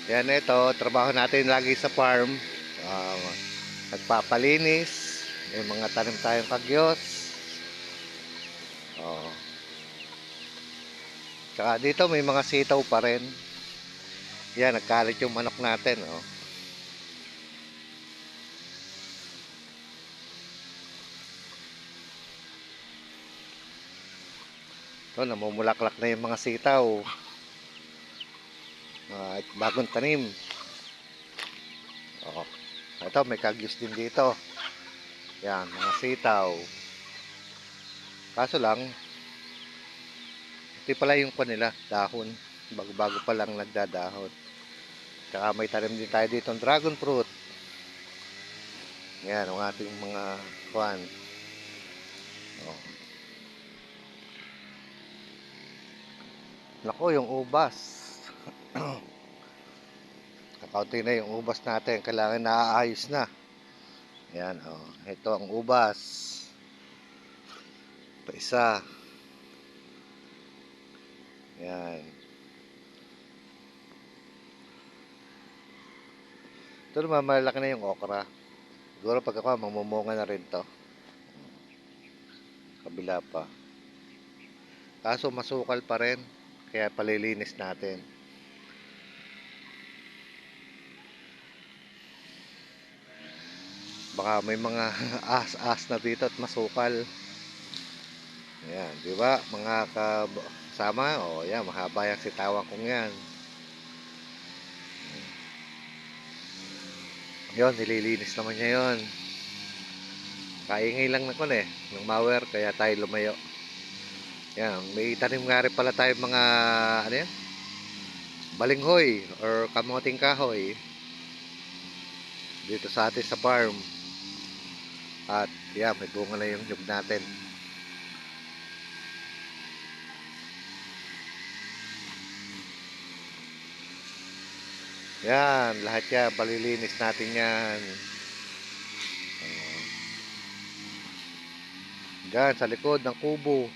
Yan, ito, trabaho natin lagi sa farm. Ah, Nagpapalinis. May mga tanim tayong kagyos. Oh. Tsaka dito may mga sitaw pa rin. Yan, nagkalit yung manok natin. Oh. Ito, namumulaklak na yung mga sitaw. Bagong tanim. Oh. Ito, may kagyos din dito. Yan, mga sitaw. Kaso lang, ito pala yung kanila, dahon. Bago-bago pa lang nagdadahon. Tsaka may tanim din tayo dito ng dragon fruit. Yan, ang ating mga kuwan. Oh. Nako, yung ubas. Kakaunti na yung ubas natin. Kailangan naaayos na. Yan, oh. Ito ang ubas. Pa isa. Yan. Ito naman, malaki na yung okra. Siguro pag ako, mamumunga na rin to. Kabila pa. Kaso masukal pa rin. Kaya palilinis natin. Baka may mga as-as na dito at masukal. Ayan, di ba? Mga kasama, o yan, mahaba yung sitawan kong yan. Yun, nililinis naman niya yun. Kaingay lang na kun ng mower, kaya tayo lumayo. Yan, may tanim nga rin pala tayo mga, ano yan? Balinghoy, or kamoting kahoy. Dito sa atin sa farm. At, yan, may bunga na yung nyug natin. Yan, lahat yan, balilinis natin yan. Diyan, sa likod ng kubo.